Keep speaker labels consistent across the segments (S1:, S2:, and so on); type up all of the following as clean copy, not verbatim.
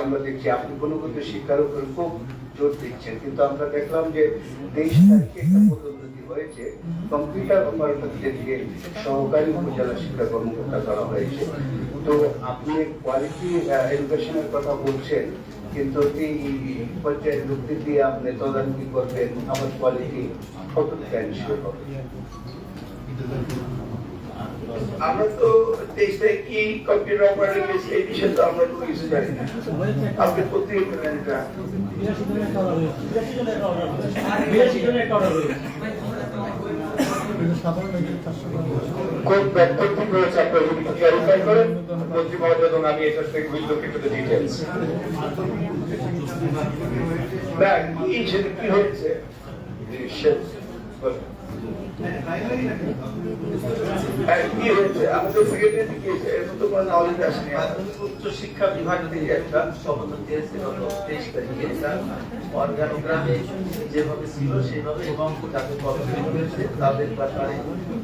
S1: আমরা দেখছি আপনি গুণগত শিক্ষার উপর খুব জোর দিচ্ছেন, কিন্তু আমরা দেখলাম যে 23 তারিখে একটা পদোন্নতি হয়েছে, কম্পিউটার অপারেটরদেরকে সহকারী উপজেলা শিক্ষা কর্মকর্তা করা হয়েছে। তো আপনি কোয়ালিটি এডুকেশনের কথা বলছেন, কিন্তু এই পর্যায়ের লোকদের দিয়ে আপনি তদারকি করবেন, আমার কোয়ালিটি কতটা নিশ্চিত হবে? আমরা তো 23 তারিখ কি কম্পিউটার অপারেটর গেছে এই বিষয়ে তো আমরা কোনো কিছু জানি না। আপনি প্রত্যেকে বলেন এটা
S2: কোন ব্যর্থতা রয়েছে আপনারা যদি ক্লারিফাই করেন মন্ত্রী মহোদয়, এবং আমি এটার থেকে will look into the details.
S1: না এই যে কি হয়েছে কি হয়েছে আমাদের সেক্রেটারি দিয়েছে এর তো কোনো নলেজ আসেনি।
S3: উচ্চ শিক্ষা বিভাগ থেকে একটা পদোন্নতি দিয়েছে গত 23 তারিখে। এটা অর্গানোগ্রামে যেভাবে ছিল সেভাবে, এবং যাদের পদোন্নতি হয়েছে তাদের ব্যাপারে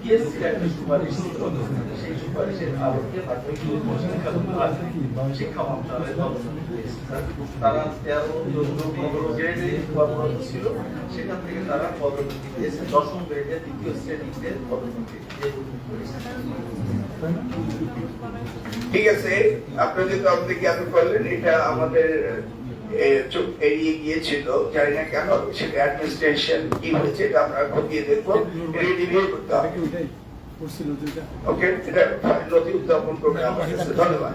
S3: পিএসসির একটা সুপারিশ ছিল, সেই সুপারিশের আলোকে প্রাথমিক শিক্ষা বিভাগ শিক্ষা মন্ত্রণালয়ের পদোন্নতি দিয়েছে। তারা 13-15 গ্রেডে কর্মরত ছিল, সেখান থেকে তারা পদোন্নতি দিয়েছে 10ম গ্রেডে 2য় শ্রেণীতে পদোন্নতি দিয়েছে।
S1: ঠিক আছে, আপনি যদি আমাদের জ্ঞান করলেন, এটা আমাদের চোখ এড়িয়ে গিয়েছিল, জানি না কেন। সেটা অ্যাডমিনিস্ট্রেশন কি হয়েছে এটা আমরা খতিয়ে দেখবো, রিভিউ করতে হবে। ওকে, এটা নথি উত্থাপন করবে আমার কাছে। ধন্যবাদ।